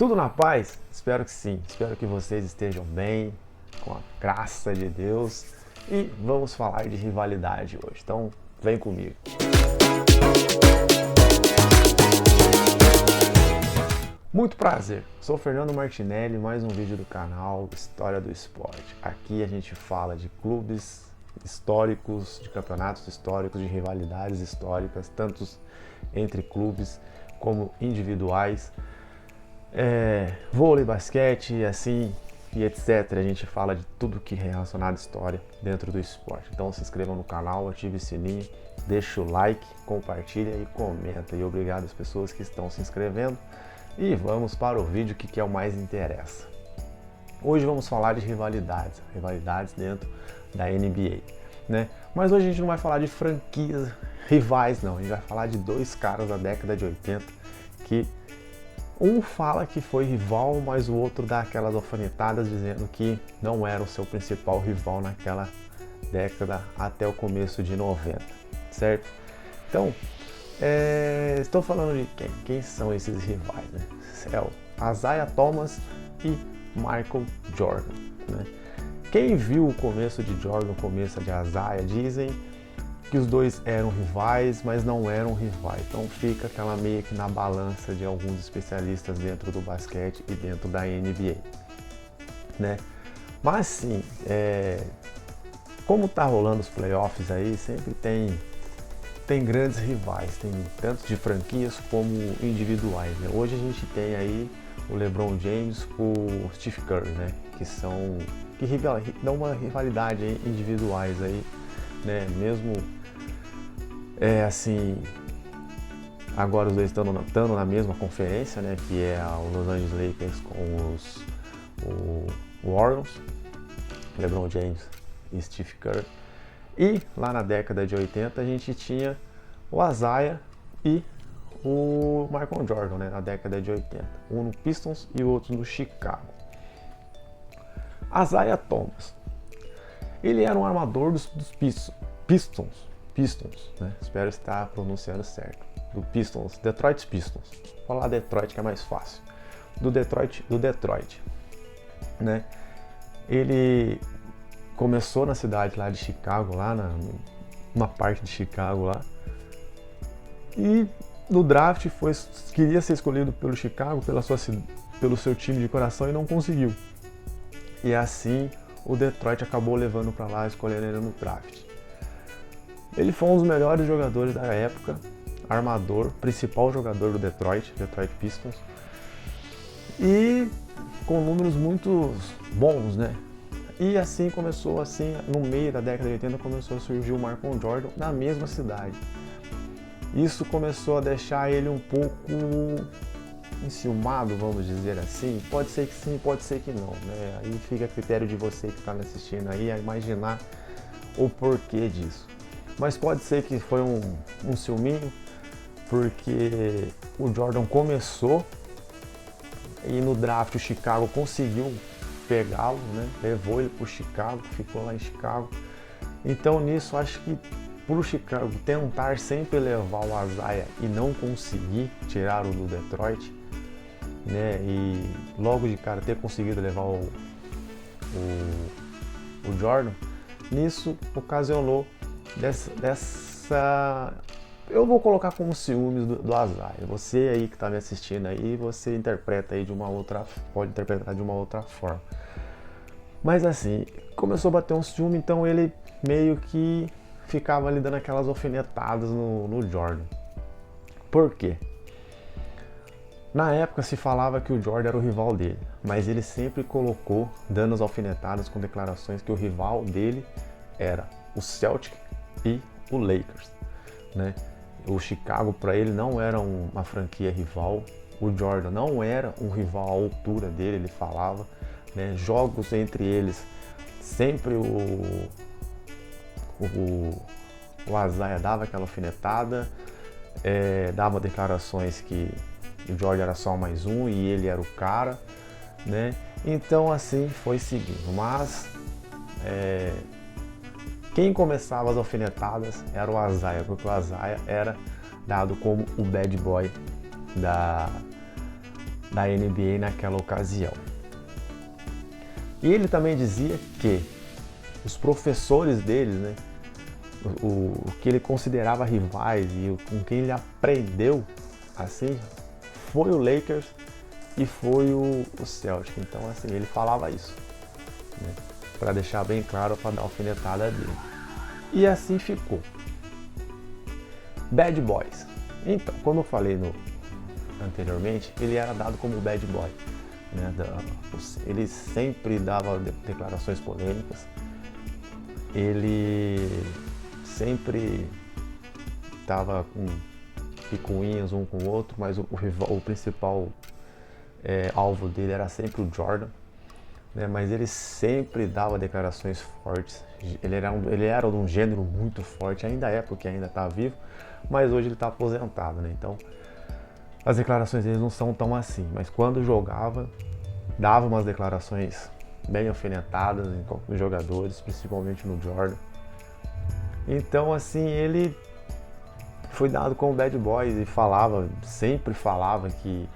Tudo na paz? Espero que sim. Espero que vocês estejam bem, com a graça de Deus. E vamos falar de rivalidade hoje. Então, vem comigo. Muito prazer, sou Fernando Martinelli, mais um vídeo do canal História do Esporte. Aqui a gente fala de clubes históricos, de campeonatos históricos, de rivalidades históricas, tanto entre clubes como individuais, vôlei, basquete, assim e etc. A gente fala de tudo que é relacionado à história dentro do esporte. Então se inscreva no canal, ative o sininho, deixa o like, compartilha e comenta. E obrigado às pessoas que estão se inscrevendo. E vamos para o vídeo que é o mais interessa. Hoje vamos falar de rivalidades dentro da NBA, né? Mas hoje a gente não vai falar de franquias rivais, não. A gente vai falar de dois caras da década de 80 que um fala que foi rival, mas o outro dá aquelas alfinetadas dizendo que não era o seu principal rival naquela década até o começo de 90, certo? Então, estou falando de quem são esses rivais, né? É o Isiah Thomas e Michael Jordan, né? Quem viu o começo de Jordan, o começo de Isiah, dizem que os dois eram rivais, mas não eram rivais. Então fica aquela meio que na balança de alguns especialistas dentro do basquete e dentro da NBA, né? Mas sim, como tá rolando os playoffs aí, sempre tem grandes rivais, tem tanto de franquias como individuais, né? Hoje a gente tem aí o LeBron James com o Steve Curry, né? Que dão uma rivalidade aí, individuais aí, né? Mesmo assim, agora os dois estão na mesma conferência, né? Que é o Los Angeles Lakers com o Warriors, LeBron James e Steve Curry. E lá na década de 80 a gente tinha o Isiah e o Michael Jordan, né, na década de 80. Um no Pistons e o outro no Chicago. Isiah Thomas. Ele era um armador dos Pistons, né? Espero estar pronunciando certo. Do Pistons, Detroit Pistons. Vou falar Detroit que é mais fácil. Do Detroit, né? Ele começou na cidade lá de Chicago, lá numa parte de Chicago lá. E no draft queria ser escolhido pelo Chicago, pelo seu time de coração e não conseguiu. E assim o Detroit acabou levando para lá, escolhendo ele no draft. Ele foi um dos melhores jogadores da época, armador, principal jogador do Detroit Pistons. E com números muito bons, né? E assim começou, no meio da década de 80 começou a surgir o Michael Jordan na mesma cidade. Isso começou a deixar ele um pouco enciumado, vamos dizer assim. Pode ser que sim, pode ser que não, né? Aí fica a critério de você que está me assistindo aí a imaginar o porquê disso. Mas pode ser que foi um ciúminho, porque o Jordan começou e no draft o Chicago conseguiu pegá-lo, né? Levou ele para o Chicago, ficou lá em Chicago. Então nisso acho que por o Chicago tentar sempre levar o Isiah e não conseguir tirar o do Detroit, né? E logo de cara ter conseguido levar o Jordan, nisso ocasionou dessa eu vou colocar como ciúmes do Isiah. Você aí que está me assistindo aí, você interpreta aí pode interpretar de uma outra forma. Mas assim, começou a bater um ciúme, então ele meio que ficava ali dando aquelas alfinetadas no Jordan. Por quê? Na época se falava que o Jordan era o rival dele, mas ele sempre colocou, dando as alfinetadas com declarações que o rival dele era o Celtic e o Lakers, né? O Chicago para ele não era uma franquia rival, o Jordan não era um rival à altura dele, ele falava, né? Jogos entre eles, sempre o Isiah dava aquela alfinetada, dava declarações que o Jordan era só mais um e ele era o cara, né? Então assim foi seguindo, mas quem começava as alfinetadas era o Isiah, porque o Isiah era dado como o bad boy da NBA naquela ocasião. E ele também dizia que os professores deles, né, o que ele considerava rivais e com quem ele aprendeu assim, foi o Lakers e foi o Celtic. Então, assim, ele falava isso, né, para deixar bem claro, para dar a alfinetada dele. E assim ficou. Bad Boys. Então, como eu falei anteriormente, ele era dado como Bad Boy, né? Ele sempre dava declarações polêmicas, ele sempre estava com picuinhas um com o outro, mas o principal alvo dele era sempre o Jordan, né? Mas ele sempre dava declarações fortes. Ele era de um gênero muito forte, ainda é, porque ainda está vivo, mas hoje ele está aposentado, né? Então as declarações dele não são tão assim, mas quando jogava, dava umas declarações bem alfinetadas nos jogadores, principalmente no Jordan. Então, assim, ele foi dado como bad boy e sempre falava que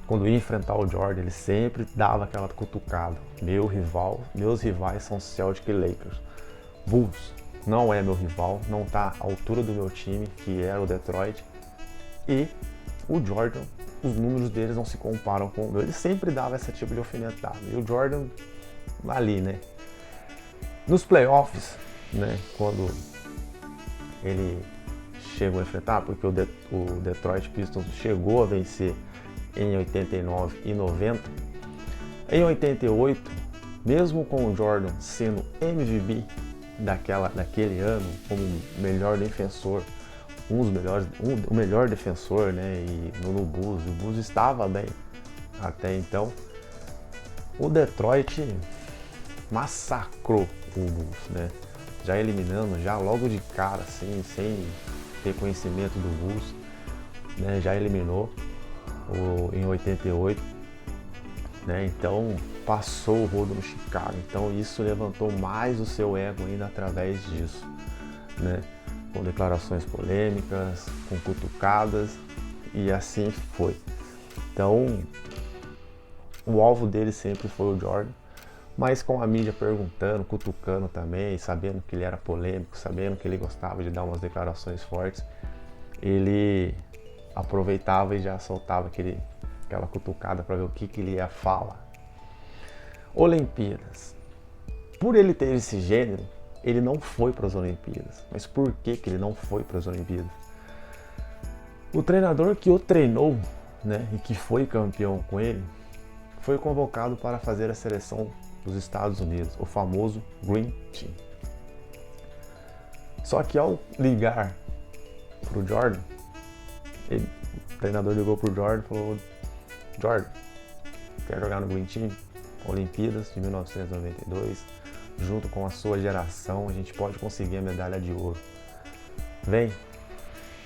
quando ia enfrentar o Jordan, ele sempre dava aquela cutucada. Meus rivais são Celtic e Lakers. Bulls não é meu rival, não está à altura do meu time, que era o Detroit. E o Jordan, os números deles não se comparam com o meu. Ele sempre dava esse tipo de alfinetada. E o Jordan ali, né? Nos playoffs, né? Quando ele chegou a enfrentar, porque o Detroit Pistons chegou a vencer em 89 e 90. Em 88, mesmo com o Jordan sendo MVP daquele ano, como melhor defensor, o melhor defensor, né? E no Bulls, o Bulls estava bem até então. O Detroit massacrou o Bulls, né? Já eliminando, já logo de cara, assim, sem ter conhecimento do Bulls, né? Já eliminou em 88, né? Então passou o rodo no Chicago. Então isso levantou mais o seu ego ainda através disso, né? Com declarações polêmicas, com cutucadas, e assim foi. Então, o alvo dele sempre foi o Jordan, mas com a mídia perguntando, cutucando também, sabendo que ele era polêmico, sabendo que ele gostava de dar umas declarações fortes, ele aproveitava e já soltava aquela cutucada para ver o que ele ia falar. Olimpíadas. Por ele ter esse gênero, ele não foi para as Olimpíadas. Mas por que ele não foi para as Olimpíadas? O treinador que o treinou, né, e que foi campeão com ele, foi convocado para fazer a seleção dos Estados Unidos, o famoso Green Team. Só que ao ligar para o Jordan, o treinador ligou para o Jordan e falou: Jordan, quer jogar no Green Team? Olimpíadas de 1992, junto com a sua geração, a gente pode conseguir a medalha de ouro. Vem.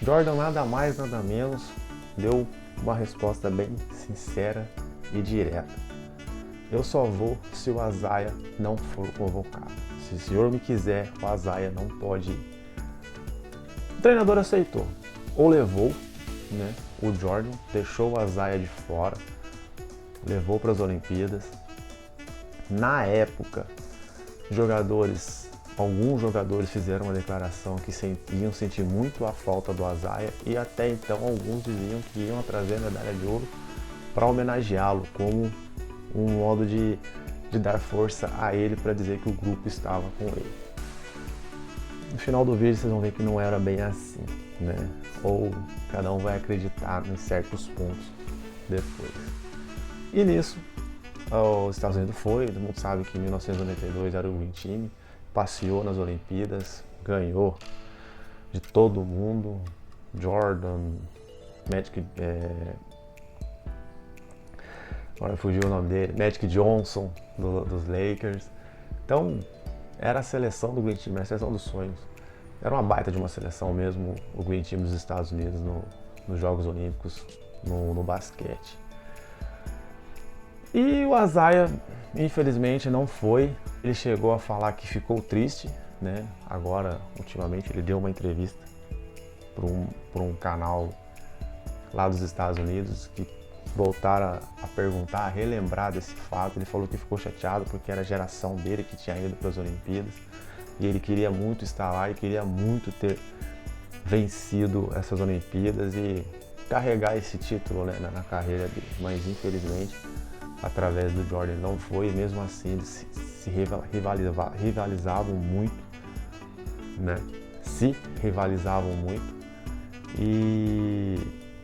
Jordan nada mais, nada menos, deu uma resposta bem sincera e direta. Eu só vou se o Isaiah não for convocado. Se o senhor me quiser, o Isaiah não pode ir. O treinador aceitou. Ou levou, né, o Jordan, deixou o Isaiah de fora, levou para as Olimpíadas. Na época, alguns jogadores fizeram uma declaração que iam sentir muito a falta do Isaiah, e até então alguns diziam que iam trazer a medalha de ouro para homenageá-lo, como um modo de dar força a ele para dizer que o grupo estava com ele. No final do vídeo vocês vão ver que não era bem assim, né? Ou cada um vai acreditar em certos pontos depois. E nisso, os Estados Unidos todo mundo sabe que em 1992 era o Green Team, passeou nas Olimpíadas, ganhou de todo mundo, Jordan, agora fugiu o nome dele, Magic Johnson dos Lakers. Então era a seleção do Green Team, era a seleção dos sonhos. Era uma baita de uma seleção mesmo, o Green Team dos Estados Unidos nos Jogos Olímpicos, no basquete. E o Isaiah, infelizmente, não foi. Ele chegou a falar que ficou triste, né? Agora, ultimamente, ele deu uma entrevista para um canal lá dos Estados Unidos que voltaram a perguntar, a relembrar desse fato. Ele falou que ficou chateado porque era a geração dele que tinha ido para as Olimpíadas e ele queria muito estar lá e queria muito ter vencido essas Olimpíadas e carregar esse título, né, na carreira dele. Mas infelizmente, através do Jordan não foi, e mesmo assim eles se rivalizavam muito, né? Se rivalizavam muito e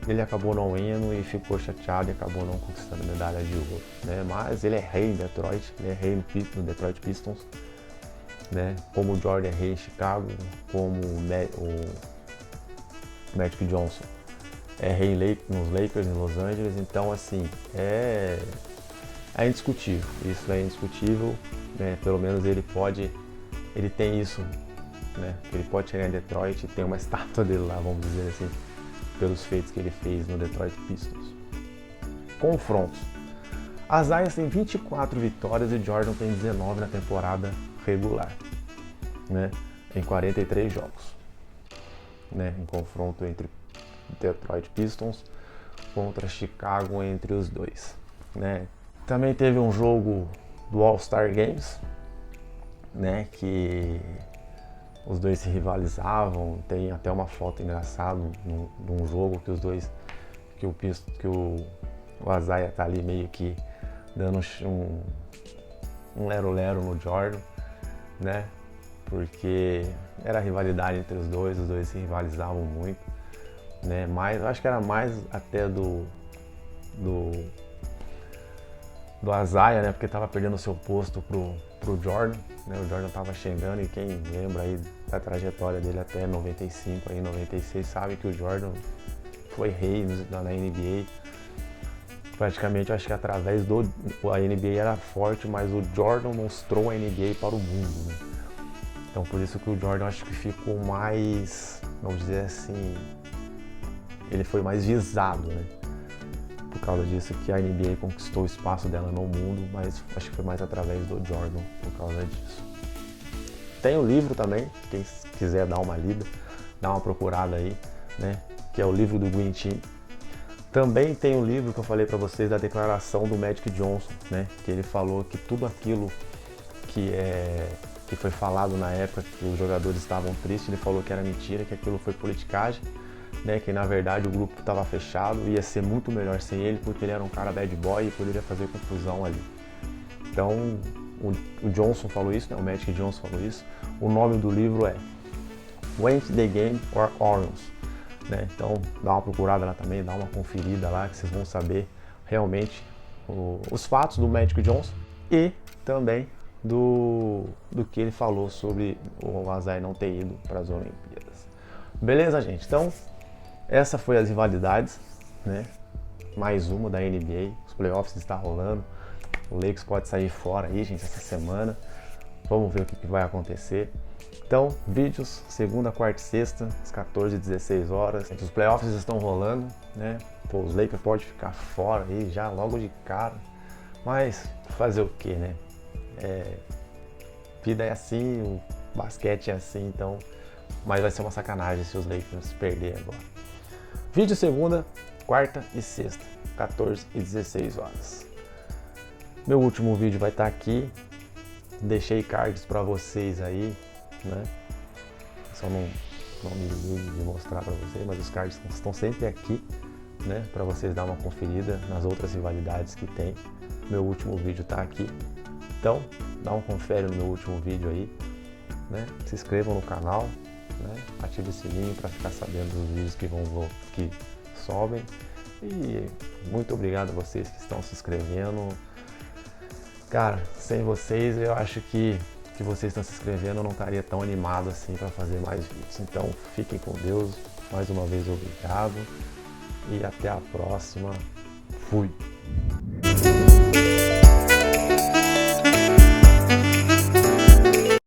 ele acabou não indo e ficou chateado e acabou não conquistando medalha de ouro, né? Mas ele é rei em Detroit, ele é rei no Detroit Pistons, né? Como o Jordan é rei em Chicago, como o Magic Johnson é rei nos Lakers em Los Angeles. Então assim, é indiscutível, isso é indiscutível, né? Pelo menos ele tem isso, né? Ele pode chegar em Detroit e tem uma estátua dele lá, vamos dizer assim, pelos feitos que ele fez no Detroit Pistons. Confrontos. A Zion tem 24 vitórias e Jordan tem 19 na temporada regular, né? Em 43 jogos, né? Em confronto entre Detroit Pistons contra Chicago, entre os dois, né? Também teve um jogo do All-Star Games, né? Que os dois se rivalizavam. Tem até uma foto engraçada num jogo que os dois, que o Isaiah tá ali meio que dando um lero-lero no Jordan, né? Porque era rivalidade entre os dois se rivalizavam muito, né? Mas eu acho que era mais até do Isaiah, né? Porque tava perdendo o seu posto pro Jordan, né? O Jordan tava chegando e quem lembra aí da trajetória dele até 95, aí 96, sabe que o Jordan foi rei na NBA. Praticamente, eu acho que através a NBA era forte, mas o Jordan mostrou a NBA para o mundo, né? Então por isso que o Jordan, acho que ficou mais, vamos dizer assim, ele foi mais visado, né? Por causa disso que a NBA conquistou o espaço dela no mundo, mas acho que foi mais através do Jordan por causa disso. Tem o livro também, quem quiser dar uma lida, dá uma procurada aí, né? Que é o livro do Green Team. Também tem o livro que eu falei para vocês da declaração do Magic Johnson, né? Que ele falou que tudo aquilo que foi falado na época que os jogadores estavam tristes, ele falou que era mentira, que aquilo foi politicagem, né? Que na verdade o grupo estava fechado, ia ser muito melhor sem ele, porque ele era um cara bad boy e poderia fazer confusão ali. Então o Johnson falou isso, né? O Magic Johnson falou isso. O nome do livro é When the Game or Orioles, né? Então dá uma procurada lá também, dá uma conferida lá que vocês vão saber realmente os fatos do Magic Johnson e também do que ele falou sobre o Isaiah não ter ido para as Olimpíadas. Beleza, gente? Então essa foi as rivalidades, né? Mais uma da NBA, os playoffs estão rolando, o Lakers pode sair fora aí, gente, essa semana. Vamos ver o que vai acontecer. Então, vídeos segunda, quarta e sexta, às 14 e 16 horas. Os playoffs estão rolando, né? Pô, os Lakers podem ficar fora aí já logo de cara. Mas fazer o que, né? Vida é assim, o basquete é assim, então. Mas vai ser uma sacanagem se os Lakers perderem agora. Vídeo segunda, quarta e sexta, 14 e 16 horas. Meu último vídeo vai estar aqui. Deixei cards para vocês aí, né? Só não me liguei de mostrar para vocês, mas os cards estão sempre aqui, né? Para vocês dar uma conferida nas outras rivalidades que tem. Meu último vídeo tá aqui. Então, dá um confere no meu último vídeo aí, né? Se inscrevam no canal, né? Ative o sininho para ficar sabendo dos vídeos que sobem. E muito obrigado a vocês que estão se inscrevendo. Cara, sem vocês eu acho que vocês estão se inscrevendo, eu não estaria tão animado assim para fazer mais vídeos. Então fiquem com Deus, mais uma vez obrigado e até a próxima. Fui!